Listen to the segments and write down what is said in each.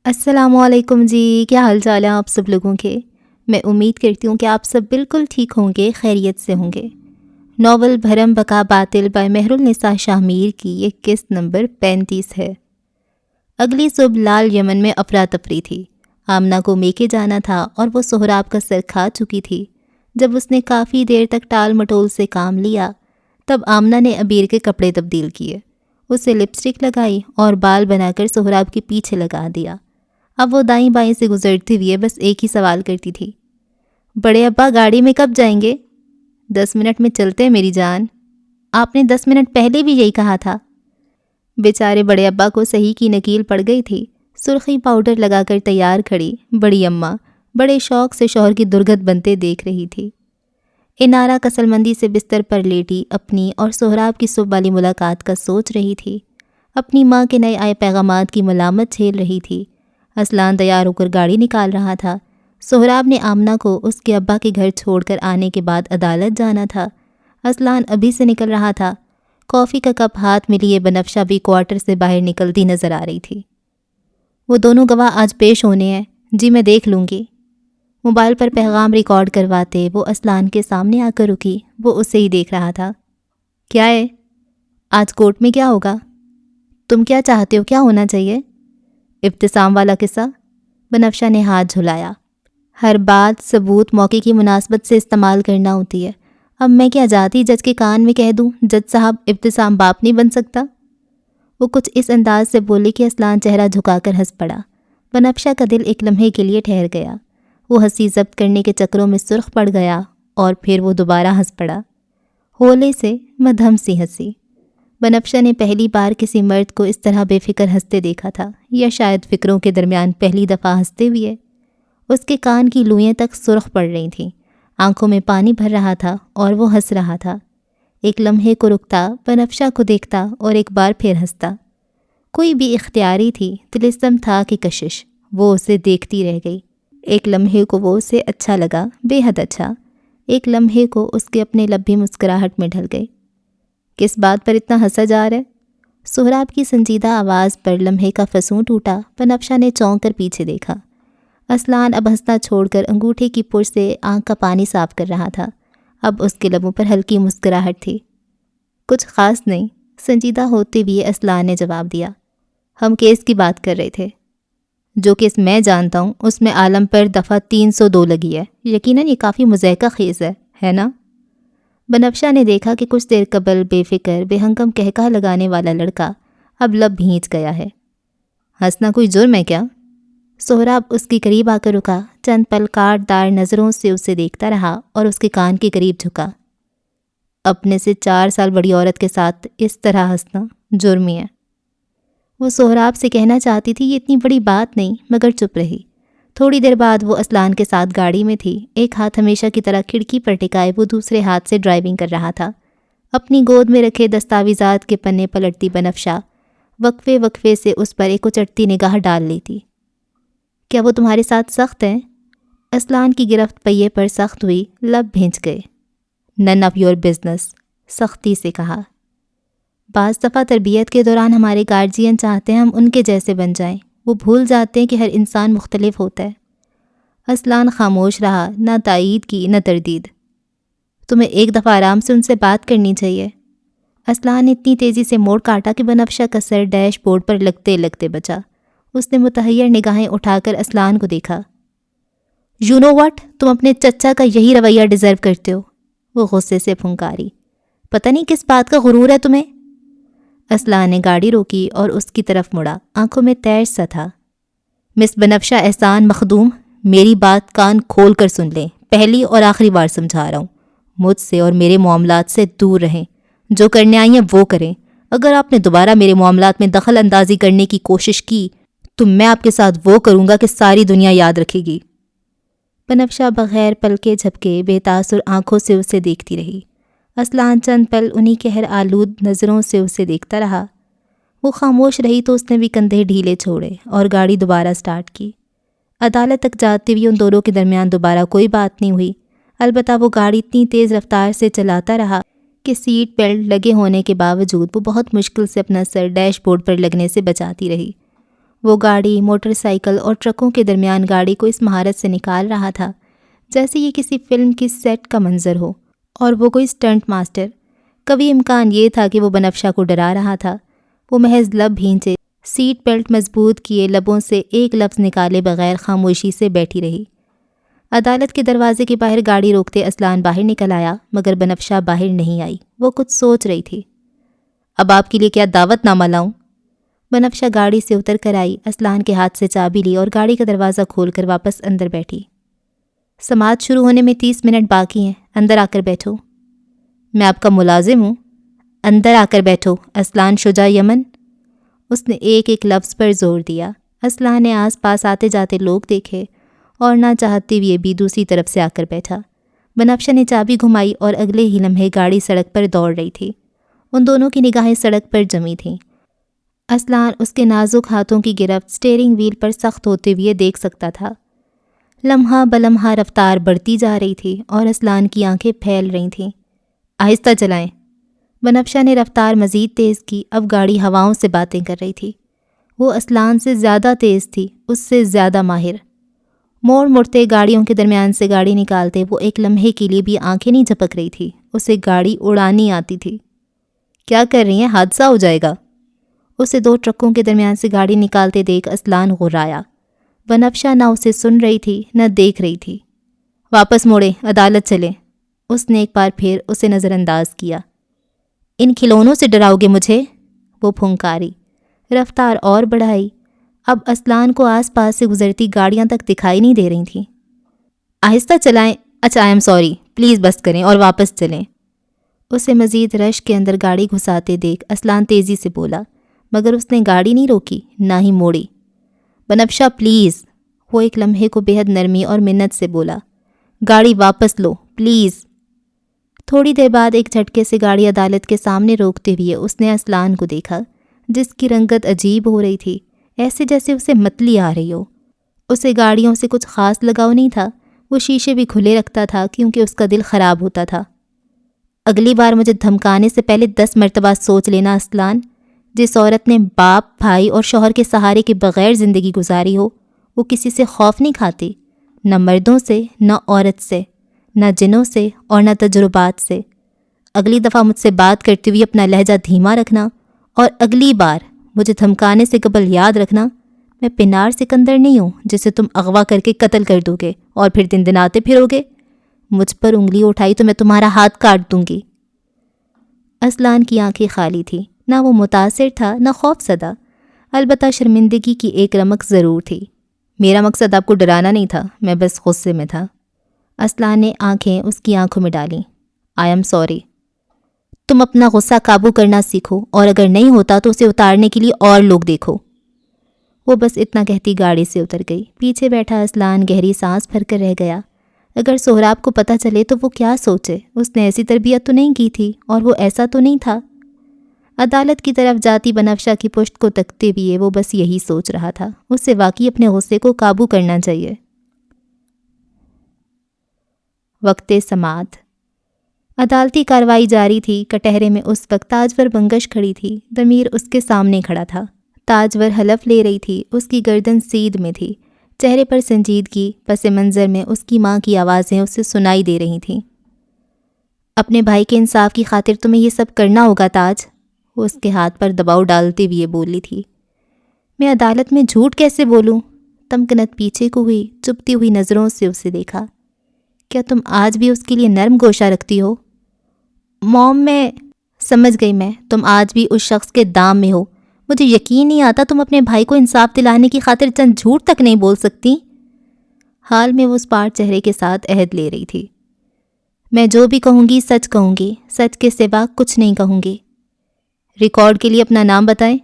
السلام علیکم جی، کیا حال چال ہیں آپ سب لوگوں کے؟ میں امید کرتی ہوں کہ آپ سب بالکل ٹھیک ہوں گے، خیریت سے ہوں گے۔ ناول بھرم بکا باطل بائی مہر النساء شاہ میر کی یہ قسط نمبر 35 ہے۔ اگلی صبح لال یمن میں افراتفری تھی۔ آمنہ کو میکے جانا تھا اور وہ سہراب کا سر کھا چکی تھی۔ جب اس نے کافی دیر تک ٹال مٹول سے کام لیا، تب آمنہ نے عبیر کے کپڑے تبدیل کیے، اسے لپسٹک لگائی اور بال بنا کر سہراب کے پیچھے لگا دیا۔ اب وہ دائیں بائیں سے گزرتی ہوئی بس ایک ہی سوال کرتی تھی، بڑے ابا گاڑی میں کب جائیں گے؟ 10 منٹ میں چلتے ہیں میری جان۔ آپ نے 10 منٹ پہلے بھی یہی کہا تھا۔ بیچارے بڑے ابا کو صحیح کی نکیل پڑ گئی تھی۔ سرخی پاؤڈر لگا کر تیار کھڑی بڑی اماں بڑے شوق سے شوہر کی درگت بنتے دیکھ رہی تھی۔ انارہ کسل مندی سے بستر پر لیٹی اپنی اور سہراب کی صبح والی ملاقات کا سوچ رہی تھی، اپنی ماں کے نئے آئے پیغامات کی ملامت جھیل رہی تھی۔ اسلان تیار ہو کر گاڑی نکال رہا تھا۔ سہراب نے آمنہ کو اس کے ابا کے گھر چھوڑ کر آنے کے بعد عدالت جانا تھا۔ اسلان ابھی سے نکل رہا تھا۔ کافی کا کپ ہاتھ میں لیے بنفشہ بھی کوارٹر سے باہر نکلتی نظر آ رہی تھی۔ وہ دونوں گواہ آج پیش ہونے ہیں جی، میں دیکھ لوں گی۔ موبائل پر پیغام ریکارڈ کرواتے وہ اسلان کے سامنے آ کر رکی۔ وہ اسے ہی دیکھ رہا تھا۔ کیا ہے؟ آج کورٹ میں کیا ہوگا؟ تم کیا چاہتے ہو، کیا ہونا چاہیے؟ ابتسام والا قصہ؟ بنفشہ نے ہاتھ جھلایا۔ ہر بات ثبوت موقع کی مناسبت سے استعمال کرنا ہوتی ہے۔ اب میں کیا جاتی جج کے کان میں کہہ دوں، جج صاحب ابتسام باپ نہیں بن سکتا؟ وہ کچھ اس انداز سے بولی کہ اسلان چہرہ جھکا کر ہنس پڑا۔ بنفشہ کا دل ایک لمحے کے لیے ٹھہر گیا۔ وہ ہنسی ضبط کرنے کے چکروں میں سرخ پڑ گیا اور پھر وہ دوبارہ ہنس پڑا، ہولے سے مدھم سی ہنسی۔ بنفشہ نے پہلی بار کسی مرد کو اس طرح بے فکر ہنستے دیکھا تھا، یا شاید فکروں کے درمیان پہلی دفعہ ہنستے ہوئے۔ اس کے کان کی لوئیں تک سرخ پڑ رہی تھیں، آنکھوں میں پانی بھر رہا تھا اور وہ ہنس رہا تھا۔ ایک لمحے کو رکتا، بنفشہ کو دیکھتا اور ایک بار پھر ہنستا۔ کوئی بھی اختیاری تھی، طلسم تھا کہ کشش، وہ اسے دیکھتی رہ گئی۔ ایک لمحے کو وہ اسے اچھا لگا، بے حد اچھا۔ ایک لمحے کو اس کے اپنے لب بھی مسکراہٹ میں ڈھل گئی۔ کس بات پر اتنا ہنسا جا رہا ہے؟ سہراب کی سنجیدہ آواز پر لمحے کا فسوں ٹوٹا۔ بنفشہ نے چونک کر پیچھے دیکھا۔ اسلان اب ہنسنا چھوڑ کر انگوٹھے کی پش سے آنکھ کا پانی صاف کر رہا تھا۔ اب اس کے لبوں پر ہلکی مسکراہٹ تھی۔ کچھ خاص نہیں، سنجیدہ ہوتے ہوئے اسلان نے جواب دیا۔ ہم کیس کی بات کر رہے تھے۔ جو کیس میں جانتا ہوں اس میں عالم پر دفعہ 302 لگی ہے۔ یقیناً یہ کافی مضحکہ خیز ہے نا؟ بنفشہ نے دیکھا کہ کچھ دیر قبل بے فکر بے ہنگم کہکہ لگانے والا لڑکا اب لب بھینچ گیا ہے۔ ہنسنا کوئی جرم ہے کیا؟ سہراب اس کے قریب آ کر رکا، چند پل کاٹ دار نظروں سے اسے دیکھتا رہا اور اس کے کان کے قریب جھکا۔ اپنے سے 4 سال بڑی عورت کے ساتھ اس طرح ہنسنا جرم ہی ہے۔ وہ سہراب سے کہنا چاہتی تھی یہ اتنی بڑی بات نہیں، مگر چپ رہی۔ تھوڑی دیر بعد وہ اسلان کے ساتھ گاڑی میں تھی۔ ایک ہاتھ ہمیشہ کی طرح کھڑکی پر ٹکائے وہ دوسرے ہاتھ سے ڈرائیونگ کر رہا تھا۔ اپنی گود میں رکھے دستاویزات کے پنے پلٹتی بنفشہ وقفے وقفے سے اس پر ایک اچٹتی نگاہ ڈال لیتی۔ کیا وہ تمہارے ساتھ سخت ہیں؟ اسلان کی گرفت پہیے پر سخت ہوئی، لب بھینچ گئے۔ نن آف یور بزنس، سختی سے کہا۔ بعض دفعہ تربیت کے دوران ہمارے گارجین چاہتے ہیں ہم ان کے جیسے بن جائیں، وہ بھول جاتے ہیں کہ ہر انسان مختلف ہوتا ہے۔ اسلان خاموش رہا، نہ تائید کی نہ تردید۔ تمہیں ایک دفعہ آرام سے ان سے بات کرنی چاہیے۔ اسلان نے اتنی تیزی سے موڑ کاٹا کہ بنفشہ کا سر ڈیش بورڈ پر لگتے لگتے بچا۔ اس نے متحیر نگاہیں اٹھا کر اسلان کو دیکھا۔ یو نو واٹ، تم اپنے چچا کا یہی رویہ ڈیزرو کرتے ہو، وہ غصے سے پھنکاری۔ پتہ نہیں کس بات کا غرور ہے تمہیں؟ اسلان نے گاڑی روکی اور اس کی طرف مڑا، آنکھوں میں تیش سا تھا۔ مس بنفشہ احسان مخدوم، میری بات کان کھول کر سن لیں، پہلی اور آخری بار سمجھا رہا ہوں، مجھ سے اور میرے معاملات سے دور رہیں، جو کرنے آئی ہیں وہ کریں۔ اگر آپ نے دوبارہ میرے معاملات میں دخل اندازی کرنے کی کوشش کی تو میں آپ کے ساتھ وہ کروں گا کہ ساری دنیا یاد رکھے گی۔ بنفشہ بغیر پلکے جھپکے بے تاثر آنکھوں سے اسے دیکھتی رہی۔ اسلان چند پل انہی قہر آلود نظروں سے اسے دیکھتا رہا۔ وہ خاموش رہی تو اس نے بھی کندھے ڈھیلے چھوڑے اور گاڑی دوبارہ سٹارٹ کی۔ عدالت تک جاتے ہوئے ان دونوں کے درمیان دوبارہ کوئی بات نہیں ہوئی، البتہ وہ گاڑی اتنی تیز رفتار سے چلاتا رہا کہ سیٹ بیلٹ لگے ہونے کے باوجود وہ بہت مشکل سے اپنا سر ڈیش بورڈ پر لگنے سے بچاتی رہی۔ وہ گاڑی، موٹر سائیکل اور ٹرکوں کے درمیان گاڑی کو اس مہارت سے نکال رہا تھا جیسے یہ کسی فلم کی سیٹ کا منظر ہو اور وہ کوئی سٹنٹ ماسٹر۔ کبھی امکان یہ تھا کہ وہ بنفشہ کو ڈرا رہا تھا۔ وہ محض لب بھینچے، سیٹ بیلٹ مضبوط کیے، لبوں سے ایک لفظ نکالے بغیر خاموشی سے بیٹھی رہی۔ عدالت کے دروازے کے باہر گاڑی روکتے اسلان باہر نکل آیا، مگر بنفشہ باہر نہیں آئی۔ وہ کچھ سوچ رہی تھی۔ اب آپ کے لیے کیا دعوت نامہ لاؤں؟ بنفشہ گاڑی سے اتر کر آئی، اسلان کے ہاتھ سے چابی لی اور گاڑی کا دروازہ کھول کر واپس اندر بیٹھی۔ سماعت شروع ہونے میں 30 منٹ باقی ہیں، اندر آ کر بیٹھو۔ میں آپ کا ملازم ہوں، اندر آ کر بیٹھو۔ اسلان شجاع یمن۔ اس نے ایک ایک لفظ پر زور دیا۔ اسلان نے آس پاس آتے جاتے لوگ دیکھے اور نہ چاہتے ہوئے بھی دوسری طرف سے آ کر بیٹھا۔ بنفشہ نے چابی گھمائی اور اگلے ہی لمحے گاڑی سڑک پر دوڑ رہی تھی۔ ان دونوں کی نگاہیں سڑک پر جمی تھیں۔ اسلان اس کے نازک ہاتھوں کی گرفت اسٹیئرنگ وہیل پر سخت ہوتے ہوئے دیکھ سکتا تھا۔ لمحہ بلمحہ رفتار بڑھتی جا رہی تھی اور اسلان کی آنکھیں پھیل رہی تھیں۔ آہستہ چلائیں۔ بنفشہ نے رفتار مزید تیز کی۔ اب گاڑی ہواؤں سے باتیں کر رہی تھی۔ وہ اسلان سے زیادہ تیز تھی، اس سے زیادہ ماہر۔ موڑ مڑتے، گاڑیوں کے درمیان سے گاڑی نکالتے، وہ ایک لمحے کے لیے بھی آنکھیں نہیں جھپک رہی تھی۔ اسے گاڑی اڑانی آتی تھی۔ کیا کر رہی ہیں؟ حادثہ ہو جائے گا۔ اسے 2 ٹرکوں کے درمیان سے گاڑی نکالتے دیکھ اسلان غرایا۔ بنفشہ نہ اسے سن رہی تھی نہ دیکھ رہی تھی۔ واپس موڑے، عدالت چلیں۔ اس نے ایک بار پھر اسے نظر انداز کیا۔ ان کھلونوں سے ڈراؤ گے مجھے؟ وہ پھنکاری۔ رفتار اور بڑھائی۔ اب اسلان کو آس پاس سے گزرتی گاڑیاں تک دکھائی نہیں دے رہی تھیں۔ آہستہ چلائیں۔ اچھا، آئی ایم سوری، پلیز بس کریں اور واپس چلیں۔ اسے مزید رش کے اندر گاڑی گھساتے دیکھ اسلان تیزی سے بولا، مگر اس نے گاڑی نہیں روکی، نہ ہی موڑی۔ بنفشہ پلیز، وہ ایک لمحے کو بے حد نرمی اور منت سے بولا، گاڑی واپس لو پلیز۔ تھوڑی دیر بعد ایک جھٹکے سے گاڑی عدالت کے سامنے روکتے ہوئے اس نے اسلان کو دیکھا، جس کی رنگت عجیب ہو رہی تھی، ایسے جیسے اسے متلی آ رہی ہو۔ اسے گاڑیوں سے کچھ خاص لگاؤ نہیں تھا۔ وہ شیشے بھی کھلے رکھتا تھا کیونکہ اس کا دل خراب ہوتا تھا۔ اگلی بار مجھے دھمکانے سے پہلے 10 مرتبہ سوچ لینا اسلان۔ جس عورت نے باپ، بھائی اور شوہر کے سہارے کے بغیر زندگی گزاری ہو، وہ کسی سے خوف نہیں کھاتی، نہ مردوں سے، نہ عورت سے، نہ جنوں سے اور نہ تجربات سے۔ اگلی دفعہ مجھ سے بات کرتے ہوئے اپنا لہجہ دھیما رکھنا، اور اگلی بار مجھے دھمکانے سے قبل یاد رکھنا، میں پنار سکندر نہیں ہوں جسے تم اغوا کر کے قتل کر دو گے اور پھر دن دناتے پھرو گے۔ مجھ پر انگلی اٹھائی تو میں تمہارا ہاتھ کاٹ دوں گی۔ اسلان کی آنکھیں خالی تھیں، نہ وہ متاثر تھا نہ خوف زدہ، البتہ شرمندگی کی ایک رمق ضرور تھی۔ میرا مقصد آپ کو ڈرانا نہیں تھا، میں بس غصے میں تھا۔ اسلان نے آنکھیں اس کی آنکھوں میں ڈالیں۔ I am sorry. تم اپنا غصہ قابو کرنا سیکھو، اور اگر نہیں ہوتا تو اسے اتارنے کے لیے اور لوگ دیکھو۔ وہ بس اتنا کہتی گاڑی سے اتر گئی۔ پیچھے بیٹھا اسلان گہری سانس بھر کر رہ گیا۔ اگر سہراب کو پتہ چلے تو وہ کیا سوچے؟ اس نے ایسی تربیت تو نہیں کی تھی، اور وہ ایسا تو نہیں تھا۔ عدالت کی طرف جاتی بنفشہ کی پشت کو تکتے ہوئے وہ بس یہی سوچ رہا تھا، اسے واقعی اپنے غصے کو قابو کرنا چاہیے۔ وقت سماعت۔ عدالتی کارروائی جاری تھی۔ کٹہرے میں اس وقت تاجور بنگش کھڑی تھی۔ ضمیر اس کے سامنے کھڑا تھا۔ تاجور حلف لے رہی تھی۔ اس کی گردن سیدھ میں تھی، چہرے پر سنجیدگی۔ پس منظر میں اس کی ماں کی آوازیں اسے سنائی دے رہی تھیں۔ اپنے بھائی کے انصاف کی خاطر تمہیں یہ سب کرنا ہوگا تاج، وہ اس کے ہاتھ پر دباؤ ڈالتے ہوئے بولی تھی۔ میں عدالت میں جھوٹ کیسے بولوں؟ تمکنت پیچھے کو ہوئی، چبھتی ہوئی نظروں سے اسے دیکھا۔ کیا تم آج بھی اس کے لیے نرم گوشہ رکھتی ہو؟ موم، میں سمجھ گئی، میں تم آج بھی اس شخص کے دام میں ہو۔ مجھے یقین نہیں آتا تم اپنے بھائی کو انصاف دلانے کی خاطر چند جھوٹ تک نہیں بول سکتی۔ حال میں وہ اس پاٹ چہرے کے ساتھ عہد لے رہی تھی۔ میں جو بھی کہوں گی سچ کہوں گی، سچ کے سوا کچھ نہیں کہوں گی۔ ریکارڈ کے لیے اپنا نام بتائیں۔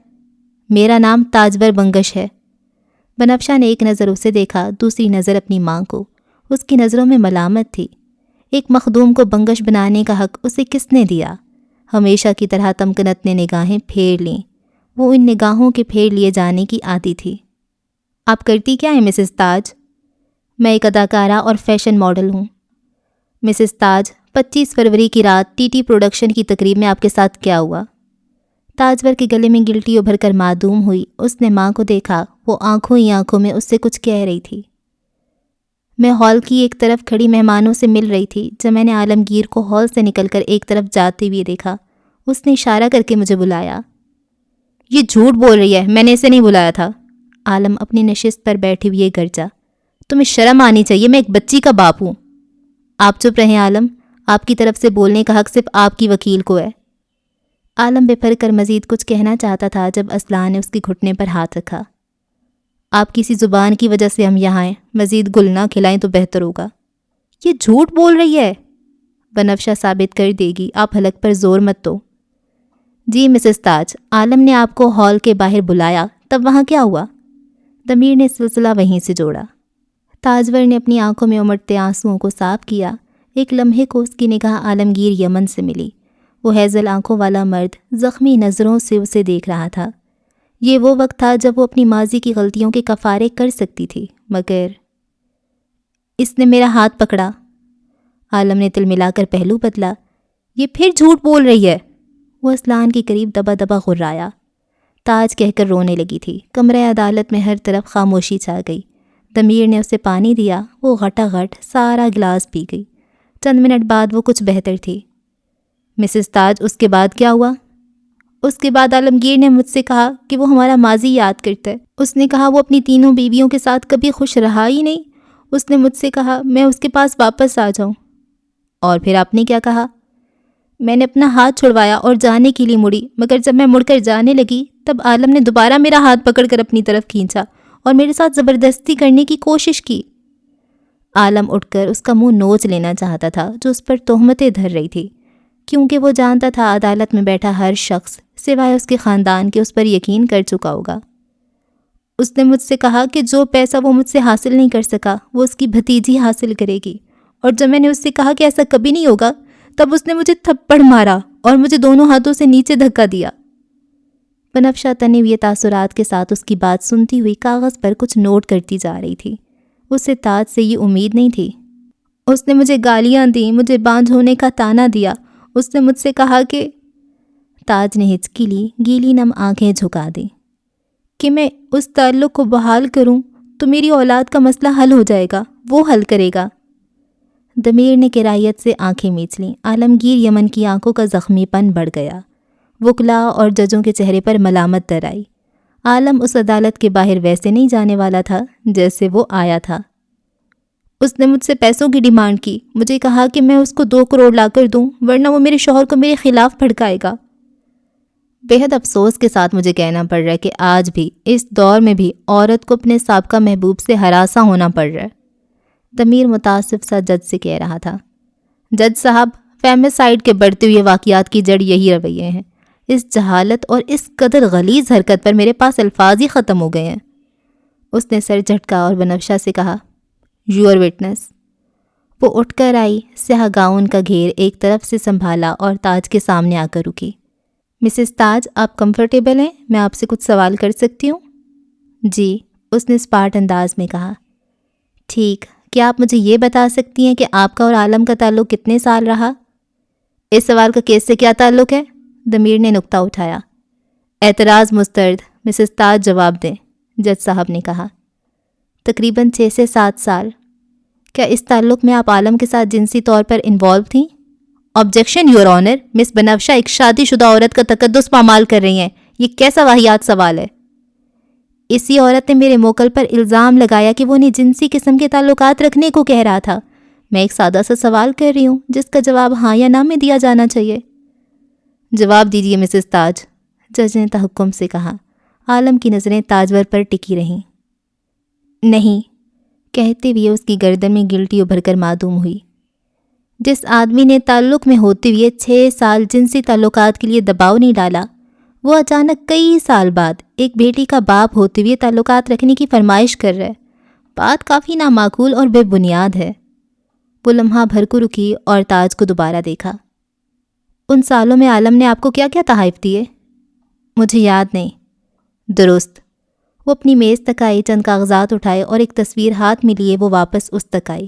میرا نام تاجور بنگش ہے۔ بنفشہ نے ایک نظر اسے دیکھا، دوسری نظر اپنی ماں کو۔ اس کی نظروں میں ملامت تھی۔ ایک مخدوم کو بنگش بنانے کا حق اسے کس نے دیا؟ ہمیشہ کی طرح تمکنت نے نگاہیں پھیر لیں۔ وہ ان نگاہوں کے پھیر لیے جانے کی عادی تھی۔ آپ کرتی کیا ہیں مسز تاج؟ میں ایک اداکارہ اور فیشن ماڈل ہوں۔ مسز تاج، 25 فروری کی رات ٹی ٹی پروڈکشن کی تقریب میں آپ کے ساتھ کیا ہوا؟ تاجور کے گلے میں گلٹی ابھر کر معدوم ہوئی۔ اس نے ماں کو دیکھا، وہ آنکھوں ہی آنکھوں میں اس سے کچھ کہہ رہی تھی۔ میں ہال کی ایک طرف کھڑی مہمانوں سے مل رہی تھی جب میں نے عالمگیر کو ہال سے نکل کر ایک طرف جاتے ہوئے دیکھا۔ اس نے اشارہ کر کے مجھے بلایا۔ یہ جھوٹ بول رہی ہے، میں نے اسے نہیں بلایا تھا۔ عالم اپنی نشست پر بیٹھے ہوئے گرجا۔ تمہیں شرم آنی چاہیے، میں ایک بچی کا باپ ہوں۔ آپ چپ رہیں عالم، آپ کی طرف سے بولنے کا حق صرف آپ کی وکیل کو ہے۔ عالم بفر کر مزید کچھ کہنا چاہتا تھا جب اسلان نے اس کے گھٹنے پر ہاتھ رکھا۔ آپ کی سی زبان کی وجہ سے ہم یہاں ہیں، مزید گل نہ کھلائیں تو بہتر ہوگا۔ یہ جھوٹ بول رہی ہے۔ بنفشہ ثابت کر دے گی، آپ حلق پر زور مت دو۔ جی مسز تاج، عالم نے آپ کو ہال کے باہر بلایا، تب وہاں کیا ہوا؟ ضمیر نے سلسلہ وہیں سے جوڑا۔ تاجور نے اپنی آنکھوں میں امٹتے آنسوؤں کو صاف کیا۔ ایک لمحے کو اس کی نگاہ عالمگیر یمن سے ملی۔ وہ ہیزل آنکھوں والا مرد زخمی نظروں سے اسے دیکھ رہا تھا۔ یہ وہ وقت تھا جب وہ اپنی ماضی کی غلطیوں کے کفارے کر سکتی تھی، مگر اس نے میرا ہاتھ پکڑا۔ عالم نے تل ملا کر پہلو بدلا۔ یہ پھر جھوٹ بول رہی ہے۔ وہ اسلان کے قریب دبا دبا غرایا۔ تاج کہہ کر رونے لگی تھی۔ کمرہ عدالت میں ہر طرف خاموشی چھا گئی۔ ضمیر نے اسے پانی دیا، وہ غٹا غٹ سارا گلاس پی گئی۔ چند منٹ بعد وہ کچھ بہتر تھی۔ مسز تاج، اس کے بعد کیا ہوا؟ اس کے بعد عالمگیر نے مجھ سے کہا کہ وہ ہمارا ماضی یاد کرتا ہے۔ اس نے کہا وہ اپنی تینوں بیویوں کے ساتھ کبھی خوش رہا ہی نہیں۔ اس نے مجھ سے کہا میں اس کے پاس واپس آ جاؤں۔ اور پھر آپ نے کیا کہا؟ میں نے اپنا ہاتھ چھڑوایا اور جانے کے لیے مڑی، مگر جب میں مڑ کر جانے لگی تب عالم نے دوبارہ میرا ہاتھ پکڑ کر اپنی طرف کھینچا اور میرے ساتھ زبردستی کرنے کی کوشش کی۔ عالم اٹھ کر اس کا منہ نوچ لینا چاہتا تھا جو اس پر تہمتیں دھر رہی تھی، کیونکہ وہ جانتا تھا عدالت میں بیٹھا ہر شخص سوائے اس کے خاندان کے اس پر یقین کر چکا ہوگا۔ اس نے مجھ سے کہا کہ جو پیسہ وہ مجھ سے حاصل نہیں کر سکا وہ اس کی بھتیجی حاصل کرے گی، اور جب میں نے اس سے کہا کہ ایسا کبھی نہیں ہوگا تب اس نے مجھے تھپڑ مارا اور مجھے دونوں ہاتھوں سے نیچے دھکا دیا۔ بنفشہ تنے ہوئے تاثرات کے ساتھ اس کی بات سنتی ہوئی کاغذ پر کچھ نوٹ کرتی جا رہی تھی۔ اسے تاج سے یہ امید نہیں تھی۔ اس نے مجھے گالیاں دیں، مجھے بانجھ ہونے کا طعنہ دیا۔ اس نے مجھ سے کہا کہ تاج نے ہچکی لی، گیلی نم آنکھیں جھکا دی، کہ میں اس تعلق کو بحال کروں تو میری اولاد کا مسئلہ حل ہو جائے گا، وہ حل کرے گا۔ ضمیر نے کرائیت سے آنکھیں میچ لیں۔ عالمگیر یمن کی آنکھوں کا زخمی پن بڑھ گیا۔ وکلاء اور ججوں کے چہرے پر ملامت در آئی۔ عالم اس عدالت کے باہر ویسے نہیں جانے والا تھا جیسے وہ آیا تھا۔ اس نے مجھ سے پیسوں کی ڈیمانڈ کی، مجھے کہا کہ میں اس کو 2 کروڑ لا کر دوں ورنہ وہ میرے شوہر کو میرے خلاف بھڑکائے گا۔ بےحد افسوس کے ساتھ مجھے کہنا پڑ رہا ہے کہ آج بھی اس دور میں بھی عورت کو اپنے سابقہ محبوب سے ہراساں ہونا پڑ رہا ہے۔ ضمیر متاسف سا جج سے کہہ رہا تھا، جج صاحب، فیمسائیڈ کے بڑھتے ہوئے واقعات کی جڑ یہی رویے ہیں۔ اس جہالت اور اس قدر غلیظ حرکت پر میرے پاس الفاظ ہی ختم ہو گئے ہیں۔ اس نے سر جھٹکا اور بنفشہ سے کہا، یور وٹنس۔ وہ اٹھ کر آئی، سیاہ گاؤن کا گھیر ایک طرف سے سنبھالا اور تاج کے سامنے آ کر رکی۔ مسز تاج، آپ کمفرٹیبل ہیں؟ میں آپ سے کچھ سوال کر سکتی ہوں؟ جی، اس نے اسپاٹ انداز میں کہا۔ ٹھیک، کیا آپ مجھے یہ بتا سکتی ہیں کہ آپ کا اور عالم کا تعلق کتنے سال رہا؟ اس سوال کا کیس سے کیا تعلق ہے؟ ضمیر نے نکتہ اٹھایا۔ اعتراض مسترد، مسز تاج جواب دیں، جج صاحب نے کہا۔ تقریباً 6 سے 7 سال۔ کیا اس تعلق میں آپ عالم کے ساتھ جنسی طور پر انوالو تھیں؟ آبجیکشن یور آنر، مس بنفشہ ایک شادی شدہ عورت کا تقدس پامال کر رہی ہیں، یہ کیسا واہیات سوال ہے؟ اسی عورت نے میرے موکل پر الزام لگایا کہ وہ انہیں جنسی قسم کے تعلقات رکھنے کو کہہ رہا تھا۔ میں ایک سادہ سا سوال کر رہی ہوں جس کا جواب ہاں یا نہ میں دیا جانا چاہیے۔ جواب دیجیے مسز تاج، جج نے تحکم سے کہا۔ عالم کی نظریں تاجور پر ٹکی رہیں۔ نہیں، کہتے ہوئے اس کی گردن میں گلٹی ابھر کر معدوم ہوئی۔ جس آدمی نے تعلق میں ہوتے ہوئے 6 سال جنسی تعلقات کے لیے دباؤ نہیں ڈالا، وہ اچانک کئی سال بعد ایک بیٹی کا باپ ہوتے ہوئے تعلقات رکھنے کی فرمائش کر رہا ہے۔ بات کافی نامعقول اور بے بنیاد ہے۔ وہ لمحہ بھر کو رکی اور تاج کو دوبارہ دیکھا۔ ان سالوں میں عالم نے آپ کو کیا کیا تحائف دیے؟ مجھے یاد نہیں۔ درست۔ وہ اپنی میز تک آئی، چند کاغذات اٹھائے اور ایک تصویر ہاتھ میں لیے وہ واپس اس تک آئی۔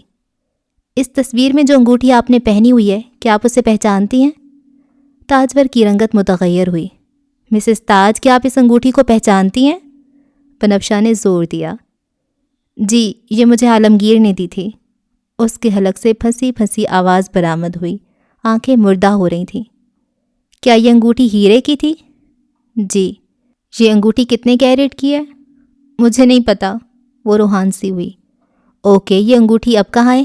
اس تصویر میں جو انگوٹھی آپ نے پہنی ہوئی ہے، کیا آپ اسے پہچانتی ہیں؟ تاجور کی رنگت متغیر ہوئی۔ مسز تاج، کیا آپ اس انگوٹھی کو پہچانتی ہیں؟ بنفشہ نے زور دیا۔ جی، یہ مجھے عالمگیر نے دی تھی۔ اس کے حلق سے پھنسی پھنسی آواز برآمد ہوئی، آنکھیں مردہ ہو رہی تھیں۔ کیا یہ انگوٹھی ہیرے کی تھی؟ جی۔ یہ انگوٹھی کتنے کیرٹ کی ہے؟ مجھے نہیں پتا، وہ روحان سی ہوئی۔ اوکے، یہ انگوٹھی اب کہاں ہے؟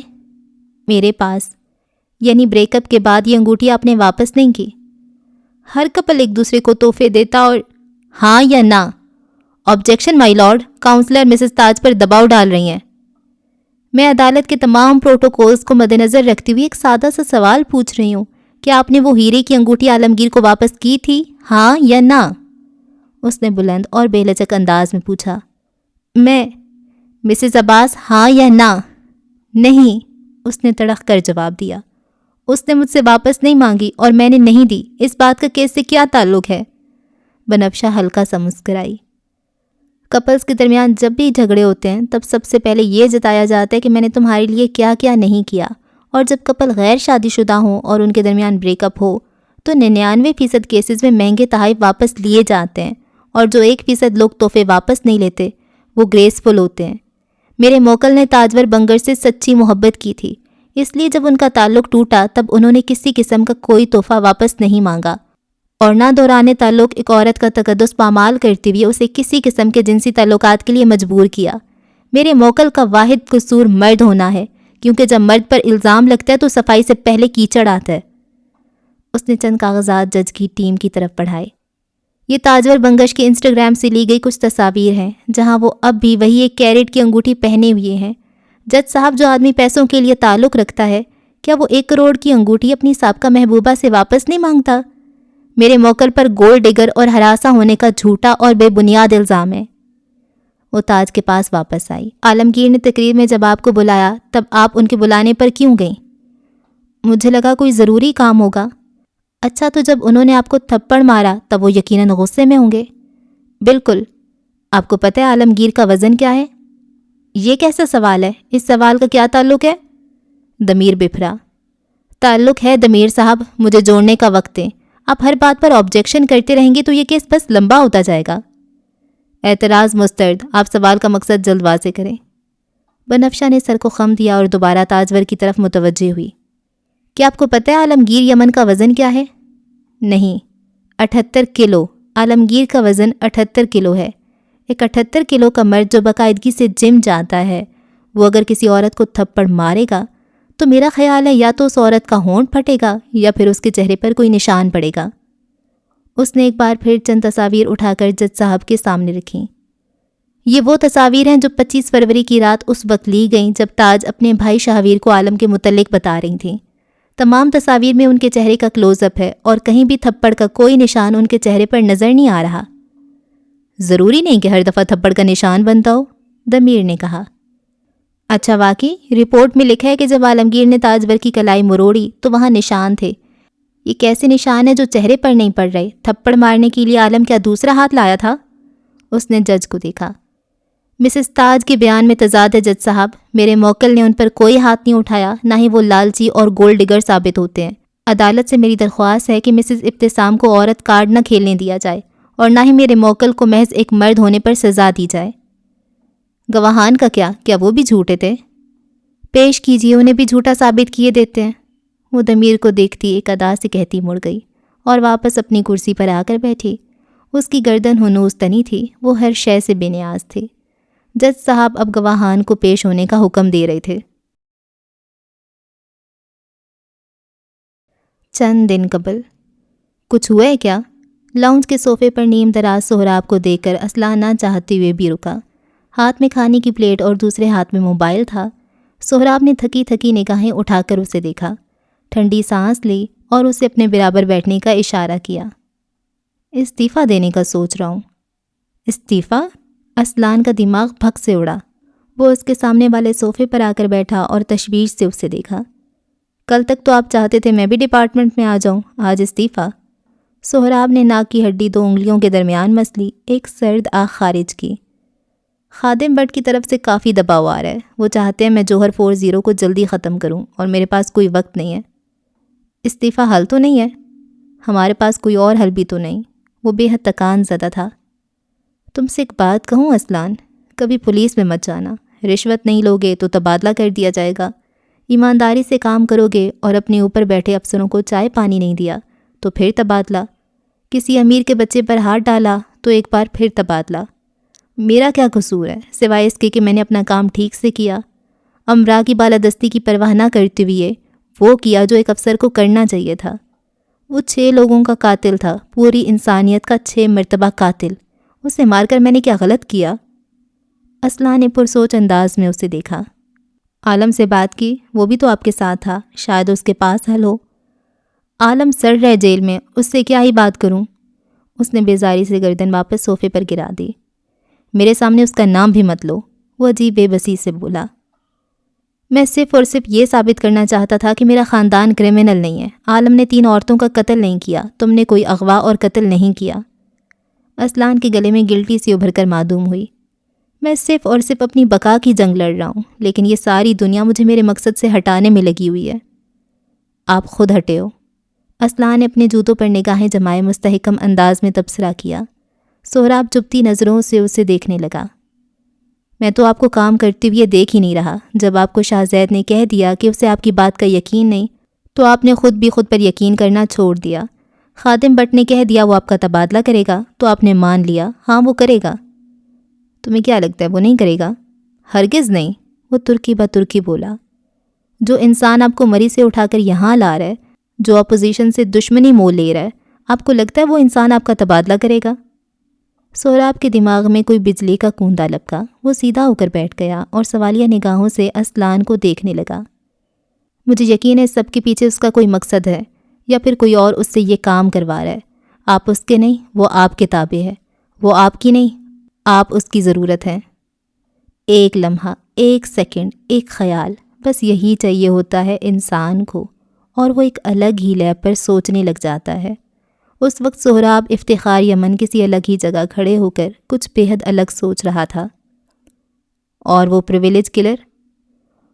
میرے پاس۔ یعنی بریک اپ کے بعد یہ انگوٹھی آپ نے واپس نہیں کی؟ ہر کپل ایک دوسرے کو تحفے دیتا اور… ہاں یا نہ؟ آبجیکشن مائی لارڈ، کاؤنسلر مسز تاج پر دباؤ ڈال رہی ہیں۔ میں عدالت کے تمام پروٹوکولز کو مد نظر رکھتے ہوئے ایک سادہ سا سوال پوچھ رہی ہوں کہ آپ نے وہ ہیرے کی انگوٹھی عالمگیر کو واپس کی تھی، ہاں یا نہ؟ اس نے بلند اور بے لچک انداز میں پوچھا۔ میں… مسز عباس، ہاں یا نہ؟ نہیں، اس نے تڑخ کر جواب دیا۔ اس نے مجھ سے واپس نہیں مانگی اور میں نے نہیں دی، اس بات کا کیس سے کیا تعلق ہے؟ بنفشہ ہلکا سا مسکرائی۔ کپلز کے درمیان جب بھی جھگڑے ہوتے ہیں تب سب سے پہلے یہ جتایا جاتا ہے کہ میں نے تمہارے لیے کیا کیا نہیں کیا، اور جب کپل غیر شادی شدہ ہوں اور ان کے درمیان بریک اپ ہو تو 99% کیسز میں مہنگے تحائف واپس لیے جاتے ہیں، اور جو 1% لوگ تحفے واپس نہیں لیتے وہ گریسفل ہوتے ہیں۔ میرے موکل نے تاجور بنگر سے سچی محبت کی تھی، اس لیے جب ان کا تعلق ٹوٹا تب انہوں نے کسی قسم کا کوئی تحفہ واپس نہیں مانگا، اور نہ دوران تعلق ایک عورت کا تقدس پامال کرتے ہوئے اسے کسی قسم کے جنسی تعلقات کے لیے مجبور کیا۔ میرے موکل کا واحد قصور مرد ہونا ہے، کیونکہ جب مرد پر الزام لگتا ہے تو صفائی سے پہلے کیچڑ آتا ہے۔ اس نے چند کاغذات جج کی ٹیم کی طرف پڑھائے۔ یہ تاجور بنگش کے انسٹاگرام سے لی گئی کچھ تصاویر ہیں جہاں وہ اب بھی وہی 1 کیرٹ کی انگوٹھی پہنے ہوئے ہیں۔ جج صاحب، جو آدمی پیسوں کے لیے تعلق رکھتا ہے، کیا وہ 1 کروڑ کی انگوٹھی اپنی سابقہ محبوبہ سے واپس نہیں مانگتا؟ میرے موکل پر گولڈ ڈگر اور ہراساں ہونے کا جھوٹا اور بے بنیاد الزام ہے۔ وہ تاج کے پاس واپس آئی۔ عالمگیر نے تقریر میں جب آپ کو بلایا تب آپ ان کے بلانے پر کیوں گئیں؟ مجھے لگا کوئی ضروری کام ہوگا۔ اچھا، تو جب انہوں نے آپ کو تھپڑ مارا تب وہ یقیناً غصے میں ہوں گے۔ بالکل۔ آپ کو پتہ ہے عالمگیر کا وزن کیا ہے؟ یہ کیسا سوال ہے؟ اس سوال کا کیا تعلق ہے؟ ضمیر بپھرا۔ تعلق ہے ضمیر صاحب، مجھے جوڑنے کا وقت دیں۔ آپ ہر بات پر آبجیکشن کرتے رہیں گے تو یہ کیس بس لمبا ہوتا جائے گا۔ اعتراض مسترد، آپ سوال کا مقصد جلد واضح کریں۔ بنفشہ نے سر کو خم دیا اور دوبارہ تاجور کی طرف متوجہ ہوئی۔ کیا آپ کو پتہ ہے عالمگیر یمن کا وزن کیا ہے؟ نہیں۔ 78 کلو۔ عالمگیر کا وزن 78 کلو ہے۔ ایک 78 کلو کا مرد جو باقاعدگی سے جم جاتا ہے، وہ اگر کسی عورت کو تھپڑ مارے گا تو میرا خیال ہے یا تو اس عورت کا ہونٹ پھٹے گا یا پھر اس کے چہرے پر کوئی نشان پڑے گا۔ اس نے ایک بار پھر چند تصاویر اٹھا کر جج صاحب کے سامنے رکھیں۔ یہ وہ تصاویر ہیں جو 25 فروری کی رات اس وقت لی گئیں جب تاج اپنے بھائی شاہویر کو عالم کے متعلق بتا رہی تھیں۔ تمام تصاویر میں ان کے چہرے کا کلوز اپ ہے اور کہیں بھی تھپڑ کا کوئی نشان ان کے چہرے پر نظر نہیں آ رہا۔ ضروری نہیں کہ ہر دفعہ تھپڑ کا نشان بنتا ہو، ضمیر نے کہا۔ اچھا، واقعی رپورٹ میں لکھا ہے کہ جب عالمگیر نے تاجور کی کلائی مروڑی تو وہاں نشان تھے۔ یہ کیسے نشان ہے جو چہرے پر نہیں پڑ رہے؟ تھپڑ مارنے کے لیے عالم کیا دوسرا ہاتھ لایا تھا؟ اس نے جج کو دیکھا۔ مسز تاج کے بیان میں تضاد ہے جج صاحب، میرے موکل نے ان پر کوئی ہاتھ نہیں اٹھایا، نہ ہی وہ لالچی اور گولڈ ڈگر ثابت ہوتے ہیں۔ عدالت سے میری درخواست ہے کہ مسز ابتسام کو عورت کارڈ نہ کھیلنے دیا جائے اور نہ ہی میرے موکل کو محض ایک مرد ہونے پر سزا دی جائے۔ گواہان کا کیا وہ بھی جھوٹے تھے؟ پیش کیجیے، انہیں بھی جھوٹا ثابت کیے دیتے ہیں۔ وہ ضمیر کو دیکھتی ایک ادا سے کہتی مڑ گئی اور واپس اپنی کرسی پر آ کر بیٹھی۔ اس کی گردن ہنوز تنی تھی، وہ ہر شے سے بے نیاز تھی۔ جج صاحب اب گواہان کو پیش ہونے کا حکم دے رہے تھے۔ چند دن قبل۔ کچھ ہوا ہے کیا؟ لاؤنج کے صوفے پر نیم دراز سہراب کو دیکھ کر اسلحہ نہ چاہتے ہوئے بھی رکا۔ ہاتھ میں کھانے کی پلیٹ اور دوسرے ہاتھ میں موبائل تھا۔ سہراب نے تھکی تھکی نگاہیں اٹھا کر اسے دیکھا، ٹھنڈی سانس لی اور اسے اپنے برابر بیٹھنے کا اشارہ کیا۔ استعفیٰ دینے کا سوچ رہا ہوں۔ استعفیٰ؟ اسلان کا دماغ بھگ سے اڑا۔ وہ اس کے سامنے والے صوفے پر آ کر بیٹھا اور تشویش سے اسے دیکھا۔ کل تک تو آپ چاہتے تھے میں بھی ڈپارٹمنٹ میں آ جاؤں، آج استعفیٰ؟ سہراب نے ناک کی ہڈی 2 انگلیوں کے درمیان مسلی، ایک سرد آہ خارج کی۔ خادم بٹ کی طرف سے کافی دباؤ آ رہا ہے، وہ چاہتے ہیں میں جوہر 40 کو جلدی ختم کروں اور میرے پاس کوئی وقت نہیں ہے۔ استعفیٰ حل تو نہیں ہے؟ ہمارے پاس کوئی اور حل بھی تو نہیں، وہ بے حد تکان زدہ تھا۔ تم سے ایک بات کہوں اسلان، کبھی پولیس میں مت جانا، رشوت نہیں لوگے تو تبادلہ کر دیا جائے گا، ایمانداری سے کام کرو گے اور اپنے اوپر بیٹھے افسروں کو چائے پانی نہیں دیا تو پھر تبادلہ، کسی امیر کے بچے پر ہاتھ ڈالا تو ایک بار پھر تبادلہ۔ میرا کیا قصور ہے سوائے اس کے کہ میں نے اپنا کام ٹھیک سے کیا، امرا کی بالادستی کی پرواہ نہ کرتے ہوئے وہ کیا جو ایک افسر کو کرنا چاہیے تھا۔ وہ 6 لوگوں کا قاتل تھا، پوری انسانیت کا 6 مرتبہ قاتل، اسے مار کر میں نے کیا غلط کیا؟ اسلان نے پرسوچ انداز میں اسے دیکھا۔ عالم سے بات کی، وہ بھی تو آپ کے ساتھ تھا، شاید اس کے پاس حل ہو۔ عالم سڑ رہے جیل میں، اس سے کیا ہی بات کروں؟ اس نے بیزاری سے گردن واپس صوفے پر گرا دی۔ میرے سامنے اس کا نام بھی مت لو، وہ عجیب بے بسی سے بولا۔ میں صرف اور صرف یہ ثابت کرنا چاہتا تھا کہ میرا خاندان کرمنل نہیں ہے۔ عالم نے 3 عورتوں کا قتل نہیں کیا، تم نے کوئی اغوا اور قتل نہیں کیا۔ اسلان کے گلے میں گلٹی سی ابھر کر معدوم ہوئی۔ میں صرف اور صرف اپنی بقا کی جنگ لڑ رہا ہوں، لیکن یہ ساری دنیا مجھے میرے مقصد سے ہٹانے میں لگی ہوئی ہے۔ آپ خود ہٹے ہو۔ اسلان نے اپنے جوتوں پر نگاہیں جمائے مستحکم انداز میں تبصرہ کیا۔ سہراب چپتی نظروں سے اسے دیکھنے لگا۔ میں تو آپ کو کام کرتے ہوئے دیکھ ہی نہیں رہا۔ جب آپ کو شاہ زید نے کہہ دیا کہ اسے آپ کی بات کا یقین نہیں، تو آپ نے خود بھی خود پر یقین کرنا چھوڑ دیا۔ خادم بٹ نے کہہ دیا وہ آپ کا تبادلہ کرے گا، تو آپ نے مان لیا ہاں وہ کرے گا۔ تمہیں کیا لگتا ہے وہ نہیں کرے گا؟ ہرگز نہیں، وہ ترکی بترکی بولا۔ جو انسان آپ کو مری سے اٹھا کر یہاں لا رہا ہے، جو اپوزیشن سے دشمنی مول لے رہا ہے، آپ کو لگتا ہے وہ انسان آپ کا تبادلہ کرے گا؟ سہراب کے دماغ میں کوئی بجلی کا کوندا لپکا۔ وہ سیدھا ہو کر بیٹھ گیا اور سوالیہ نگاہوں سے اسلان کو دیکھنے لگا۔ مجھے یقین ہے اس سب کے پیچھے اس کا کوئی مقصد ہے، یا پھر کوئی اور اس سے یہ کام کروا رہا ہے۔ آپ اس کے نہیں، وہ آپ کے تابع ہے۔ وہ آپ کی نہیں، آپ اس کی ضرورت ہے۔ ایک لمحہ، ایک سیکنڈ، ایک خیال، بس یہی چاہیے ہوتا ہے انسان کو، اور وہ ایک الگ ہی لیب پر سوچنے لگ جاتا ہے۔ اس وقت سہراب افتخار یمن کسی الگ ہی جگہ کھڑے ہو کر کچھ بے حد الگ سوچ رہا تھا۔ اور وہ پریویلیج کلر،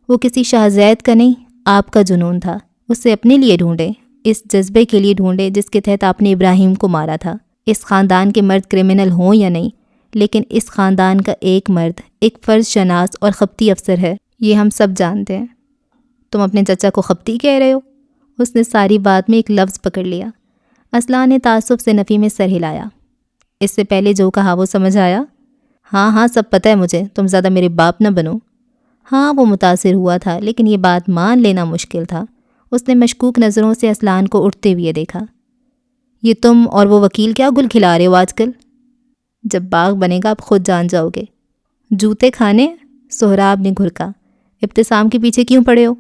وہ کسی شاہ زید کا نہیں، آپ کا جنون تھا۔ اسے اپنے لیے ڈھونڈے، اس جذبے کے لیے ڈھونڈے جس کے تحت آپ نے ابراہیم کو مارا تھا۔ اس خاندان کے مرد کرمنل ہوں یا نہیں، لیکن اس خاندان کا ایک مرد ایک فرض شناس اور خپتی افسر ہے، یہ ہم سب جانتے ہیں۔ تم اپنے چچا کو خپتی کہہ رہے ہو؟ اس نے ساری بات میں ایک لفظ پکڑ لیا۔ اسلان نے تعصب سے نفی میں سر ہلایا۔ اس سے پہلے جو کہا وہ سمجھ آیا؟ ہاں سب پتہ ہے مجھے، تم زیادہ میرے باپ نہ بنو۔ ہاں وہ متاثر ہوا تھا، لیکن یہ بات مان لینا مشکل تھا۔ اس نے مشکوک نظروں سے اسلان کو اٹھتے ہوئے دیکھا۔ یہ تم اور وہ وکیل کیا گل کھلا رہے ہو آج کل؟ جب باغ بنے گا آپ خود جان جاؤ گے۔ جوتے کھانے؟ سہراب نے گھرکا۔ ابتسام کے پیچھے کیوں پڑے ہو؟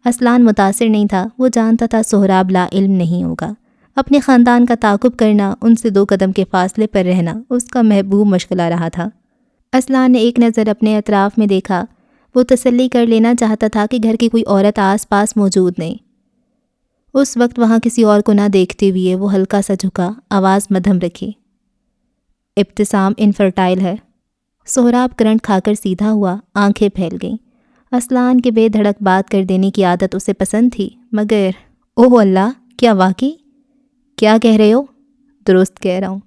اسلان متاثر نہیں تھا، وہ جانتا تھا سہراب لا علم نہیں ہوگا۔ اپنے خاندان کا تعاقب کرنا، ان سے 2 قدم کے فاصلے پر رہنا اس کا محبوب مشغلہ رہا تھا۔ اسلان نے ایک نظر اپنے اطراف میں دیکھا۔ وہ تسلی کر لینا چاہتا تھا کہ گھر کی کوئی عورت آس پاس موجود نہیں۔ اس وقت وہاں کسی اور کو نہ دیکھتے ہوئے وہ ہلکا سا جھکا، آواز مدھم رکھی۔ ابتسام انفرٹائل ہے۔ سہراب کرنٹ کھا کر سیدھا ہوا، آنکھیں پھیل گئیں۔ اسلان کے بے دھڑک بات کر دینے کی عادت اسے پسند تھی، مگر اوہ اللہ، کیا واقعی؟ کیا کہہ رہے ہو؟ درست کہہ رہا ہوں۔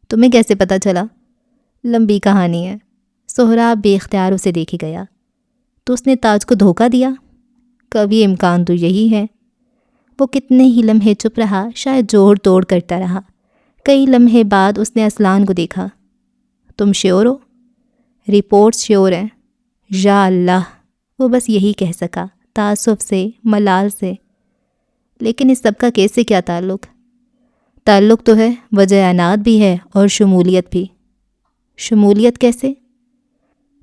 تمہیں کیسے پتہ چلا؟ لمبی کہانی ہے۔ سہراب بے اختیار اسے دیکھے گیا۔ تو اس نے تاج کو دھوکہ دیا؟ کبھی امکان تو یہی ہے۔ وہ کتنے ہی لمحے چپ رہا، شاید جوڑ توڑ کرتا رہا۔ کئی لمحے بعد اس نے اسلان کو دیکھا۔ تم شیور ہو؟ رپورٹس شیور ہیں۔ یا اللہ، وہ بس یہی کہہ سکا، تعصب سے، ملال سے۔ لیکن اس سب کا کیس سے کیا تعلق؟ تعلق تو ہے، وجہ عناد بھی ہے اور شمولیت بھی۔ شمولیت کیسے؟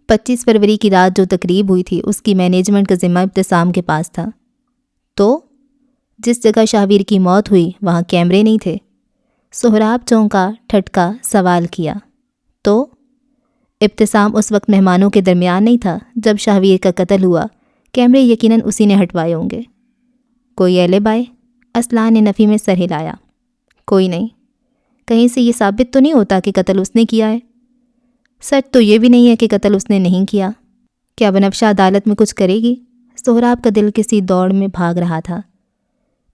25 فروری کی رات جو تقریب ہوئی تھی، اس کی مینجمنٹ کا ذمہ ابتسام کے پاس تھا۔ تو جس جگہ شاہویر کی موت ہوئی وہاں کیمرے نہیں تھے؟ سہراب چونکا، ٹھٹکا، سوال کیا۔ تو ابتسام اس وقت مہمانوں کے درمیان نہیں تھا جب شاہویر کا قتل ہوا، کیمرے یقیناً اسی نے ہٹوائے ہوں گے۔ کوئی ایلیبائے؟ اسلان نے نفی میں سر ہلایا۔ کوئی نہیں۔ کہیں سے یہ ثابت تو نہیں ہوتا کہ قتل اس نے کیا ہے؟ سچ تو یہ بھی نہیں ہے کہ قتل اس نے نہیں کیا۔ کیا بنفشہ عدالت میں کچھ کرے گی؟ سہراب کا دل کسی دوڑ میں بھاگ رہا تھا۔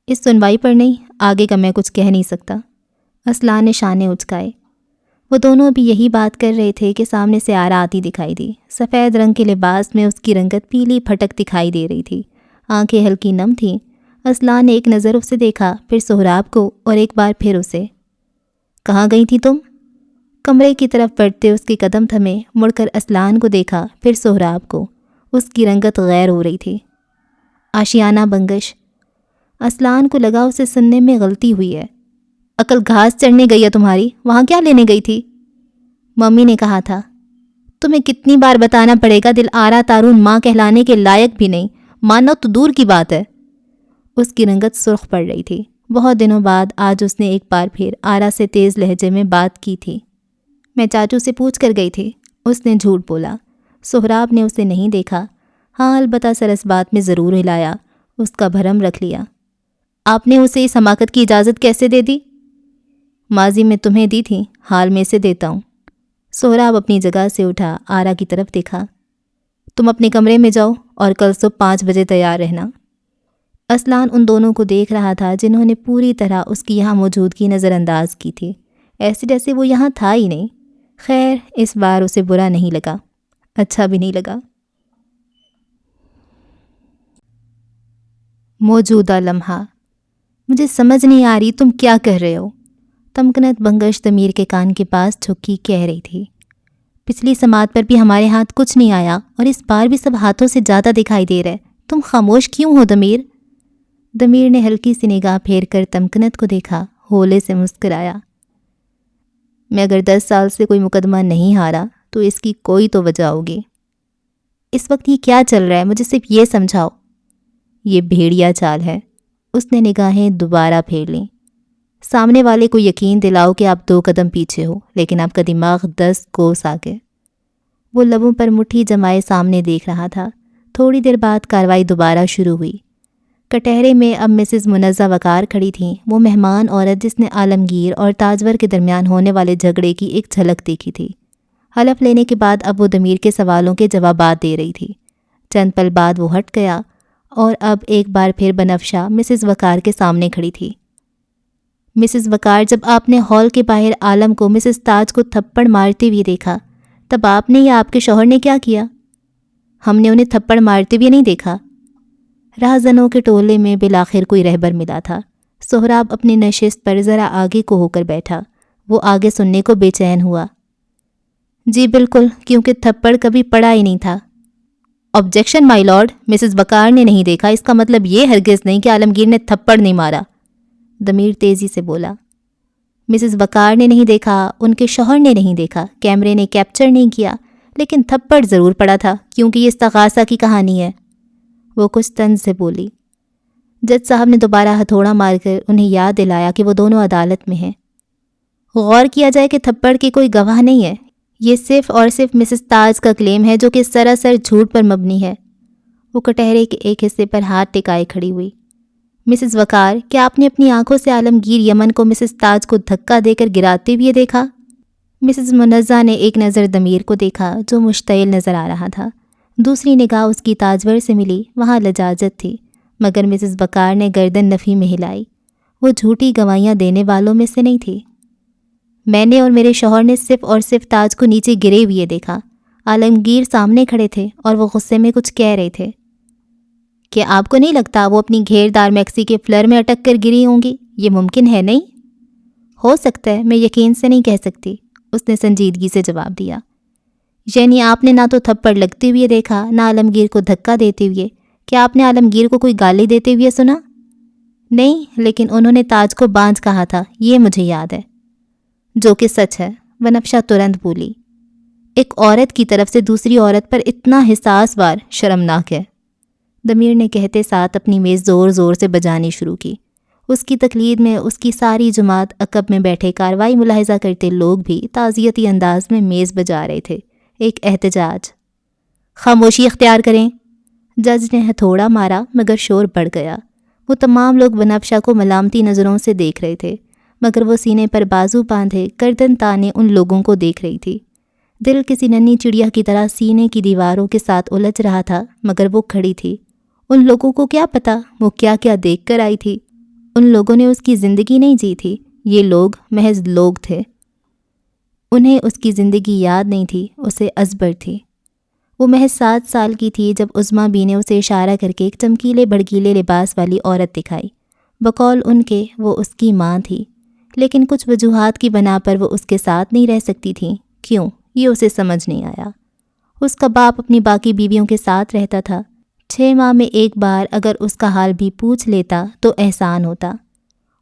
اس سنوائی پر نہیں، آگے کا میں کچھ کہہ نہیں سکتا۔ اسلان نے شانے اچکائے۔ وہ دونوں ابھی یہی بات کر رہے تھے کہ سامنے سے آرا آتی دکھائی دی۔ سفید رنگ کے لباس میں اس کی رنگت پیلی پھٹک دکھائی دے رہی تھی، آنکھیں ہلکی نم تھیں۔ اسلان نے ایک نظر اسے دیکھا، پھر سہراب کو، اور ایک بار پھر اسے۔ کہاں گئی تھی تم؟ کمرے کی طرف بڑھتے اس کے قدم تھمے، مڑ کر اسلان کو دیکھا، پھر سہراب کو۔ اس کی رنگت غیر ہو رہی تھی۔ آشیانہ بنگش۔ اسلان کو لگا اسے سننے میں غلطی ہوئی ہے۔ عقل گھاس چڑھنے گئی ہے تمہاری، وہاں کیا لینے گئی تھی؟ ممی نے کہا تھا۔ تمہیں کتنی بار بتانا پڑے گا، دل آرا تارون ماں کہلانے کے لائق بھی نہیں، مانو تو دور کی بات ہے۔ اس کی رنگت سرخ پڑ رہی تھی۔ بہت دنوں بعد آج اس نے ایک بار پھر آرا سے تیز لہجے میں بات کی تھی۔ میں چاچو سے پوچھ کر گئی تھی، اس نے جھوٹ بولا۔ سہراب نے اسے نہیں دیکھا، ہاں البتہ سر اس بات میں ضرور ہلایا، اس کا بھرم رکھ لیا۔ آپ نے اسے اس حماقت کی اجازت کیسے دے دی؟ ماضی میں تمہیں دی تھی، حال میں اسے دیتا ہوں۔ سہراب اپنی جگہ سے اٹھا، آرا کی طرف دیکھا۔ تم اپنے کمرے میں جاؤ اور کل صبح 5 بجے تیار رہنا۔ اسلان ان دونوں کو دیکھ رہا تھا جنہوں نے پوری طرح اس کی یہاں موجودگی نظر انداز کی تھی، ایسے جیسے وہ یہاں تھا ہی نہیں۔ خیر اس بار اسے برا نہیں لگا، اچھا بھی نہیں لگا۔ موجودہ لمحہ۔ مجھے سمجھ نہیں آ رہی تم کیا کہہ رہے ہو؟ تمکنت بنگش ضمیر کے کان کے پاس جھکی کہہ رہی تھی۔ پچھلی سماعت پر بھی ہمارے ہاتھ کچھ نہیں آیا اور اس بار بھی سب ہاتھوں سے زیادہ دکھائی دے رہا ہے، تم خاموش کیوں ہو ضمیر؟ ضمیر نے ہلکی سی نگاہ پھیر کر تمکنت کو دیکھا، ہولے سے مسکرایا۔ میں اگر 10 سال سے کوئی مقدمہ نہیں ہارا تو اس کی کوئی تو وجہ ہوگی۔ اس وقت یہ کیا چل رہا ہے، مجھے صرف یہ سمجھاؤ۔ یہ بھیڑیا چال ہے۔ اس نے نگاہیں دوبارہ پھیر لیں۔ سامنے والے کو یقین دلاؤ کہ آپ 2 قدم پیچھے ہو، لیکن آپ کا دماغ 10 کوس آگے۔ وہ لبوں پر مٹھی جمائے سامنے دیکھ رہا تھا۔ تھوڑی دیر بعد کارروائی دوبارہ شروع ہوئی۔ کٹہرے میں اب مسز منزہ وقار کھڑی تھیں، وہ مہمان عورت جس نے عالمگیر اور تاجور کے درمیان ہونے والے جھگڑے کی ایک جھلک دیکھی تھی۔ حلف لینے کے بعد اب وہ ضمیر کے سوالوں کے جوابات دے رہی تھی۔ چند پل بعد وہ ہٹ گیا اور اب ایک بار پھر بنفشہ مسز وقار کے سامنے کھڑی تھی۔ مسز وقار، جب آپ نے ہال کے باہر عالم کو مسز تاج کو تھپڑ مارتے ہوئے دیکھا، تب آپ نے یا آپ کے شوہر نے کیا کیا؟ ہم نے انہیں تھپڑ مارتے ہوئے نہیں دیکھا۔ راہزنوں کے ٹولے میں بالآخر کوئی رہبر ملا تھا۔ سہراب اپنی نشست پر ذرا آگے کو ہو کر بیٹھا۔ وہ آگے سننے کو بے چین ہوا۔ جی بالکل، کیونکہ تھپڑ کبھی پڑا ہی نہیں تھا۔ آبجیکشن مائی لارڈ، مسز وقار نے نہیں دیکھا، اس کا مطلب یہ ہرگز نہیں کہ عالمگیر نے تھپڑ نہیں مارا۔ ضمیر تیزی سے بولا۔ مسز وقار نے نہیں دیکھا، ان کے شوہر نے نہیں دیکھا، کیمرے نے کیپچر نہیں کیا، لیکن تھپڑ ضرور پڑا تھا، کیونکہ یہ استغاثہ کی کہانی ہے۔ وہ کچھ طنز سے بولی۔ جج صاحب نے دوبارہ ہتھوڑا مار کر انہیں یاد دلایا کہ وہ دونوں عدالت میں ہیں۔ غور کیا جائے کہ تھپڑ کی کوئی گواہ نہیں ہے، یہ صرف اور صرف مسز تاج کا کلیم ہے جو کہ سراسر جھوٹ پر مبنی ہے۔ وہ کٹہرے کے ایک حصے پر ہاتھ ٹکائے کھڑی ہوئی۔ مسز وقار، کیا آپ نے اپنی آنکھوں سے عالمگیر یمن کو مسز تاج کو دھکا دے کر گراتے ہوئے دیکھا؟ مسز منزہ نے ایک نظر ضمیر کو دیکھا جو مشتعل نظر آ رہا تھا۔ دوسری نگاہ اس کی تاجور سے ملی، وہاں لجاجت تھی، مگر مسز وقار نے گردن نفی میں ہلائی۔ وہ جھوٹی گواہیاں دینے والوں میں سے نہیں تھی۔ میں نے اور میرے شوہر نے صرف اور صرف تاج کو نیچے گرے ہوئے دیکھا۔ عالمگیر سامنے کھڑے تھے اور وہ غصے میں کچھ کہہ رہے تھے۔ کہ آپ کو نہیں لگتا وہ اپنی گھیردار میکسی کے فلر میں اٹک کر گری ہوں گی؟ یہ ممکن ہے نہیں؟ ہو سکتا ہے، میں یقین سے نہیں کہہ سکتی، اس نے سنجیدگی سے جواب دیا۔ یعنی آپ نے نہ تو تھپڑ لگتے ہوئے دیکھا، نہ عالمگیر کو دھکا دیتے ہوئے؟ کیا آپ نے عالمگیر کو کوئی گالی دیتے ہوئے سنا؟ نہیں، لیکن انہوں نے تاج کو بانجھ کہا تھا، یہ مجھے یاد ہے۔ جو کہ سچ ہے، بنفشہ ترنت بولی۔ ایک عورت کی طرف سے دوسری عورت پر اتنا حساس وار شرمناک ہے۔ ضمیر نے کہتے ساتھ اپنی میز زور زور سے بجانی شروع کی۔ اس کی تقلید میں اس کی ساری جماعت عقب میں بیٹھے کاروائی ملاحظہ کرتے لوگ بھی تعزیتی انداز میں میز بجا رہے تھے۔ ایک احتجاج۔ خاموشی اختیار کریں۔ جج نے ہتھوڑا مارا مگر شور بڑھ گیا۔ وہ تمام لوگ بنفشہ کو ملامتی نظروں سے دیکھ رہے تھے، مگر وہ سینے پر بازو باندھے گردن تانے ان لوگوں کو دیکھ رہی تھی۔ دل کسی ننھی چڑیا کی طرح سینے کی دیواروں کے ساتھ الجھ رہا تھا، مگر وہ کھڑی تھی۔ ان لوگوں کو کیا پتا وہ کیا کیا دیکھ کر آئی تھی۔ ان لوگوں نے اس کی زندگی نہیں جی تھی، یہ لوگ محض لوگ تھے، انہیں اس کی زندگی یاد نہیں تھی، اسے ازبر تھی۔ وہ محض 7 سال کی تھی جب عظمیٰ بی نے اسے اشارہ کر کے ایک چمکیلے بھڑکیلے لباس والی عورت دکھائی۔ بقول ان کے وہ اس کی ماں تھی، لیکن کچھ وجوہات کی بنا پر وہ اس کے ساتھ نہیں رہ سکتی تھیں۔ کیوں؟ یہ اسے سمجھ نہیں آیا۔ اس کا باپ اپنی باقی بیویوں کے ساتھ رہتا تھا، 6 ماہ میں ایک بار اگر اس کا حال بھی پوچھ لیتا تو احسان ہوتا۔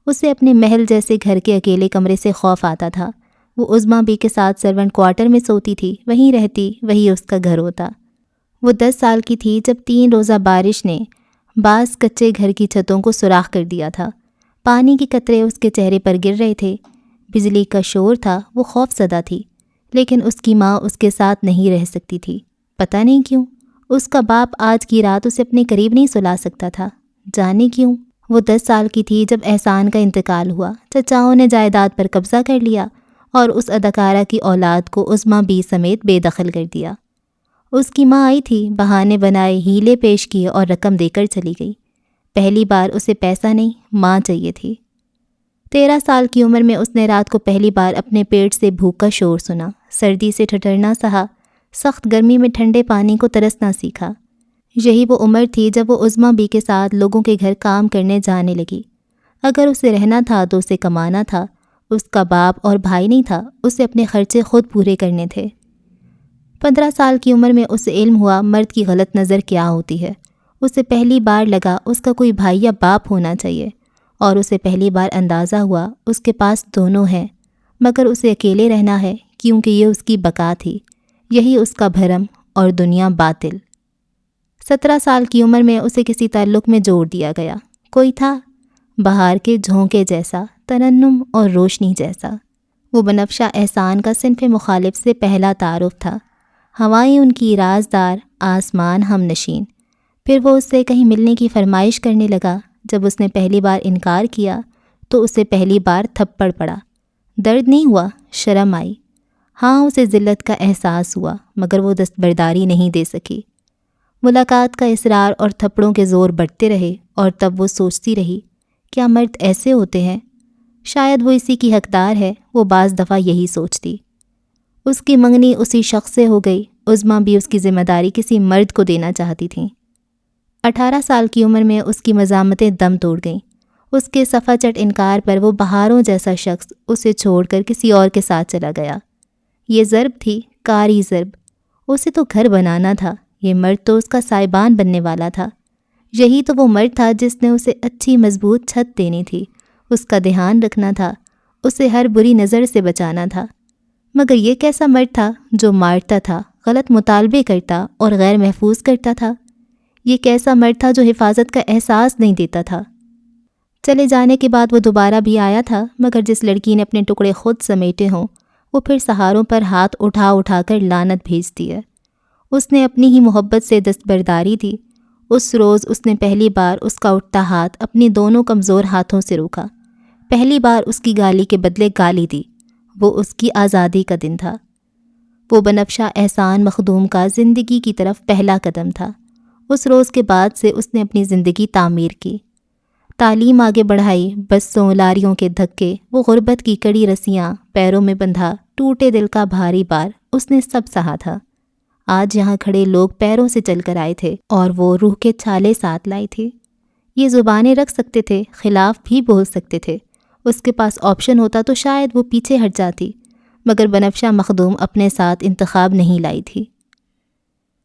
اسے اپنے محل جیسے گھر کے اکیلے کمرے سے خوف آتا تھا۔ وہ عظمیٰ بی کے ساتھ سرونٹ کوارٹر میں سوتی تھی، وہیں رہتی، وہی اس کا گھر ہوتا۔ وہ 10 سال کی تھی جب 3 روزہ بارش نے بعض کچے گھر کی چھتوں کو سوراخ کر دیا تھا۔ پانی کے قطرے اس کے چہرے پر گر رہے تھے، بجلی کا شور تھا، وہ خوف زدہ تھی، لیکن اس کی ماں اس کے ساتھ نہیں رہ سکتی تھی۔ پتہ نہیں کیوں اس کا باپ آج کی رات اسے اپنے قریب نہیں سلا سکتا تھا، جانے کیوں۔ وہ 10 سال کی تھی جب احسان کا انتقال ہوا۔ چچاؤں نے جائیداد پر قبضہ کر لیا اور اس اداکارہ کی اولاد کو عظمیٰ بی سمیت بے دخل کر دیا۔ اس کی ماں آئی تھی، بہانے بنائے، ہیلے پیش کیے اور رقم دے کر چلی گئی۔ پہلی بار اسے پیسہ نہیں، ماں چاہیے تھی۔ 13 سال کی عمر میں اس نے رات کو پہلی بار اپنے پیٹ سے بھوک کا شور سنا، سردی سے ٹھٹرنا سہا، سخت گرمی میں ٹھنڈے پانی کو ترسنا سیکھا۔ یہی وہ عمر تھی جب وہ عظمیٰ بی کے ساتھ لوگوں کے گھر کام کرنے جانے لگی۔ اگر اسے رہنا تھا تو اسے کمانا تھا، اس کا باپ اور بھائی نہیں تھا، اسے اپنے خرچے خود پورے کرنے تھے۔ 15 سال کی عمر میں اسے علم ہوا مرد کی غلط نظر کیا ہوتی ہے۔ اسے پہلی بار لگا اس کا کوئی بھائی یا باپ ہونا چاہیے، اور اسے پہلی بار اندازہ ہوا اس کے پاس دونوں ہیں، مگر اسے اکیلے رہنا ہے کیونکہ یہ اس کی بقا تھی، یہی اس کا بھرم اور دنیا باطل۔ 17 سال کی عمر میں اسے کسی تعلق میں جوڑ دیا گیا۔ کوئی تھا بہار کے جھونکے جیسا، ترنم اور روشنی جیسا۔ وہ بنفشہ احسان کا صنف مخالف سے پہلا تعارف تھا۔ ہوائیں ان کی رازدار، آسمان ہم نشین۔ پھر وہ اس سے کہیں ملنے کی فرمائش کرنے لگا۔ جب اس نے پہلی بار انکار کیا تو اسے پہلی بار تھپڑ پڑا۔ درد نہیں ہوا، شرم آئی۔ ہاں اسے ذلت کا احساس ہوا، مگر وہ دستبرداری نہیں دے سکی۔ ملاقات کا اصرار اور تھپڑوں کے زور بڑھتے رہے، اور تب وہ سوچتی رہی، کیا مرد ایسے ہوتے ہیں؟ شاید وہ اسی کی حقدار ہے۔ وہ بعض دفعہ یہی سوچتی۔ اس کی منگنی اسی شخص سے ہو گئی۔ عظمیٰ بھی اس کی ذمہ داری کسی مرد کو دینا چاہتی تھیں۔ 18 سال کی عمر میں اس کی مزاحمتیں دم توڑ گئیں۔ اس کے صفا چٹ انکار پر وہ بہاروں جیسا شخص اسے چھوڑ کر کسی اور کے ساتھ چلا گیا۔ یہ ضرب تھی، کاری ضرب۔ اسے تو گھر بنانا تھا، یہ مرد تو اس کا سائبان بننے والا تھا۔ یہی تو وہ مرد تھا جس نے اسے اچھی مضبوط چھت دینی تھی، اس کا دھیان رکھنا تھا، اسے ہر بری نظر سے بچانا تھا۔ مگر یہ کیسا مرد تھا جو مارتا تھا، غلط مطالبے کرتا اور غیر محفوظ کرتا تھا؟ یہ کیسا مرد تھا جو حفاظت کا احساس نہیں دیتا تھا؟ چلے جانے کے بعد وہ دوبارہ بھی آیا تھا، مگر جس لڑکی نے اپنے ٹکڑے خود سمیٹے ہوں، وہ پھر سہاروں پر ہاتھ اٹھا اٹھا کر لعنت بھیجتی ہے۔ اس نے اپنی ہی محبت سے دستبرداری دی۔ اس روز اس نے پہلی بار اس کا اٹھتا ہاتھ اپنی دونوں کمزور ہاتھوں سے روکا، پہلی بار اس کی گالی کے بدلے گالی دی۔ وہ اس کی آزادی کا دن تھا۔ وہ بنفشہ احسان مخدوم کا زندگی کی طرف پہلا قدم تھا۔ اس روز کے بعد سے اس نے اپنی زندگی تعمیر کی، تعلیم آگے بڑھائی، بسوں لاریوں کے دھکے، وہ غربت کی کڑی رسیاں پیروں میں بندھا، ٹوٹے دل کا بھاری بار اس نے سب سہا تھا۔ آج یہاں کھڑے لوگ پیروں سے چل کر آئے تھے اور وہ روح کے چھالے ساتھ لائی تھی۔ یہ زبانیں رکھ سکتے تھے، خلاف بھی بول سکتے تھے، اس کے پاس آپشن ہوتا تو شاید وہ پیچھے ہٹ جاتی، مگر بنفشہ مخدوم اپنے ساتھ انتخاب نہیں لائی تھی۔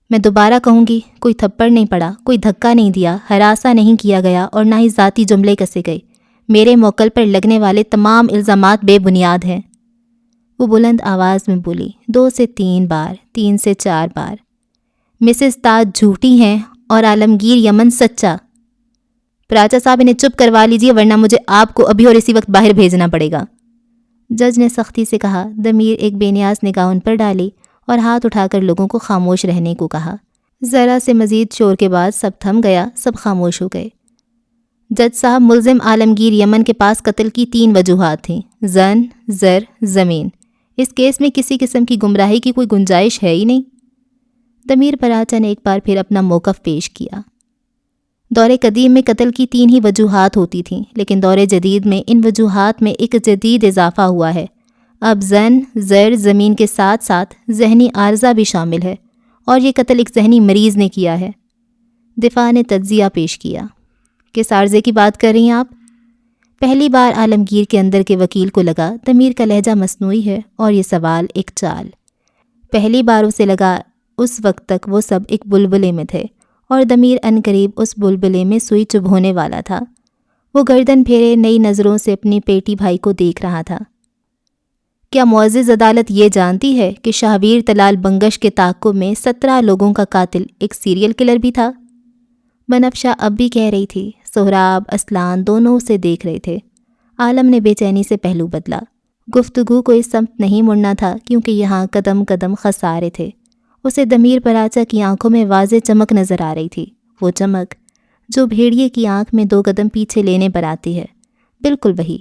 میں دوبارہ کہوں گی، کوئی تھپڑ نہیں پڑا، کوئی دھکا نہیں دیا، ہراساں نہیں کیا گیا اور نہ ہی ذاتی جملے کسے گئے۔ میرے موکل پر لگنے والے تمام الزامات بے بنیاد ہیں۔ وہ بلند آواز میں بولی، 2 سے 3 بار، 3 سے 4 بار۔ مسز تاج جھوٹی ہیں اور عالمگیر یمن سچا۔ پراچا صاحب انہیں چپ کروا لیجیے ورنہ مجھے آپ کو ابھی اور اسی وقت باہر بھیجنا پڑے گا۔ جج نے سختی سے کہا۔ ضمیر ایک بے نیاز نگاہ ان پر ڈالی اور ہاتھ اٹھا کر لوگوں کو خاموش رہنے کو کہا۔ ذرا سے مزید شور کے بعد سب تھم گیا، سب خاموش ہو گئے۔ جج صاحب، ملزم عالمگیر یمن کے پاس قتل کی 3 وجوہات تھیں، زن، زر، زمین۔ اس کیس میں کسی قسم کی گمراہی کی کوئی گنجائش ہے ہی نہیں۔ ضمیر پراچا نے ایک بار پھر اپنا موقف پیش کیا۔ دور قدیم میں قتل کی 3 ہی وجوہات ہوتی تھیں، لیکن دور جدید میں ان وجوہات میں ایک جدید اضافہ ہوا ہے۔ اب زن، زر، زمین کے ساتھ ساتھ ذہنی عارضہ بھی شامل ہے، اور یہ قتل ایک ذہنی مریض نے کیا ہے۔ دفاع نے تجزیہ پیش کیا۔ کس عارضے کی بات کر رہی ہیں آپ؟ پہلی بار عالمگیر کے اندر کے وکیل کو لگا ضمیر کا لہجہ مصنوعی ہے اور یہ سوال ایک چال۔ پہلی بار اسے لگا اس وقت تک وہ سب ایک بلبلے میں تھے، اور ضمیر عنقریب اس بلبلے میں سوئی چبھ ہونے والا تھا۔ وہ گردن پھیرے نئی نظروں سے اپنی پیٹی بھائی کو دیکھ رہا تھا۔ کیا معزز عدالت یہ جانتی ہے کہ شاہویر طلال بنگش کے تعاقب میں 17 لوگوں کا قاتل ایک سیریل کلر بھی تھا؟ بنفشہ اب بھی کہہ رہی تھی۔ سہراب، اسلان دونوں اسے دیکھ رہے تھے۔ عالم نے بے چینی سے پہلو بدلا۔ گفتگو کو اس سمت نہیں مڑنا تھا کیونکہ یہاں قدم قدم خسارے تھے۔ اسے ضمیر پراچا کی آنکھوں میں واضح چمک نظر آ رہی تھی، وہ چمک جو بھیڑیے کی آنکھ میں 2 قدم پیچھے لینے پر آتی ہے۔ بالکل وہی۔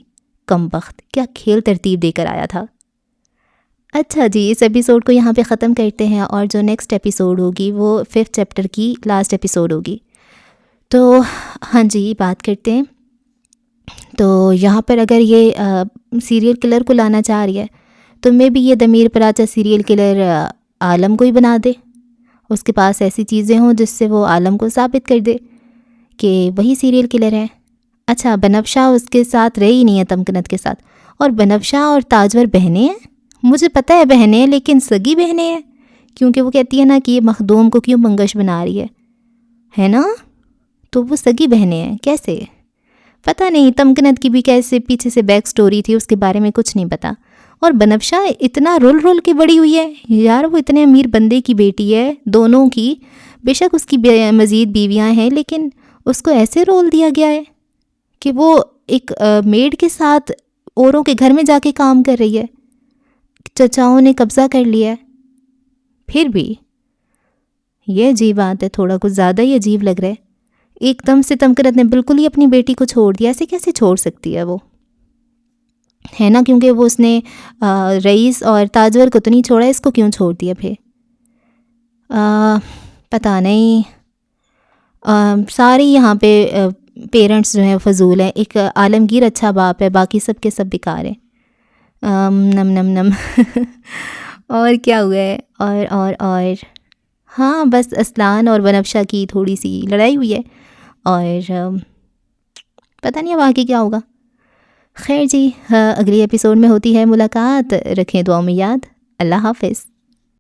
کمبخت کیا کھیل ترتیب دے کر آیا تھا۔ اچھا جی، اس ایپیسوڈ کو یہاں پہ ختم کرتے ہیں، اور جو نیکسٹ ایپیسوڈ ہوگی وہ 5th چیپٹر کی لاسٹ ایپیسوڈ ہوگی۔ تو ہاں جی، بات کرتے ہیں۔ تو یہاں پر اگر یہ سیریل کلر کو لانا چاہ رہی ہے تو میں بھی یہ ضمیر پراچا سیریل کلر عالم کو ہی بنا دے، اس کے پاس ایسی چیزیں ہوں جس سے وہ عالم کو ثابت کر دے کہ وہی سیریل کلر ہے۔ اچھا، بنفشہ اس کے ساتھ رہی نہیں ہے تمکنت کے ساتھ، اور بنفشہ اور تاجور بہنیں ہیں۔ مجھے پتہ ہے بہنیں ہیں، لیکن سگی بہنیں ہیں، کیونکہ وہ کہتی ہے نا کہ یہ مخدوم کو کیوں بنگش بنا رہی ہے نا؟ تو وہ سگی بہنیں ہیں کیسے؟ پتہ نہیں، تمکنت کی بھی کیسے پیچھے سے بیک سٹوری تھی، اس کے بارے میں کچھ نہیں پتہ۔ اور بنفشہ اتنا رول کے بڑی ہوئی ہے یار، وہ اتنے امیر بندے کی بیٹی ہے، دونوں کی، بے شک اس کی مزید بیویاں ہیں، لیکن اس کو ایسے رول دیا گیا ہے کہ وہ ایک میڈ کے ساتھ اوروں کے گھر میں جا کے کام کر رہی ہے، چچاؤں نے قبضہ کر لیا ہے۔ پھر بھی یہ عجیب بات ہے، تھوڑا کچھ زیادہ ہی عجیب لگ رہا ہے۔ ایک دم سے تمکنت نے بالکل ہی اپنی بیٹی کو چھوڑ دیا، ایسے کیسے چھوڑ سکتی ہے وہ، ہے نا؟ کیونکہ وہ اس نے رئیس اور تاجور کو تو نہیں چھوڑا، اس کو کیوں چھوڑ دیا پھر؟ پتہ نہیں۔ سارے یہاں پہ پیرنٹس جو ہیں فضول ہیں۔ ایک عالمگیر اچھا باپ ہے، باقی سب کے سب بیکار ہیں۔ نم نم نم اور کیا ہوا ہے؟ اور ہاں، بس اسلان اور بنفشہ کی تھوڑی سی لڑائی ہوئی ہے، اور پتہ نہیں اب آگے کیا ہوگا۔ خیر جی، اگلی ایپیسوڈ میں ہوتی ہے ملاقات۔ رکھیں دعاؤں میں یاد۔ اللہ حافظ۔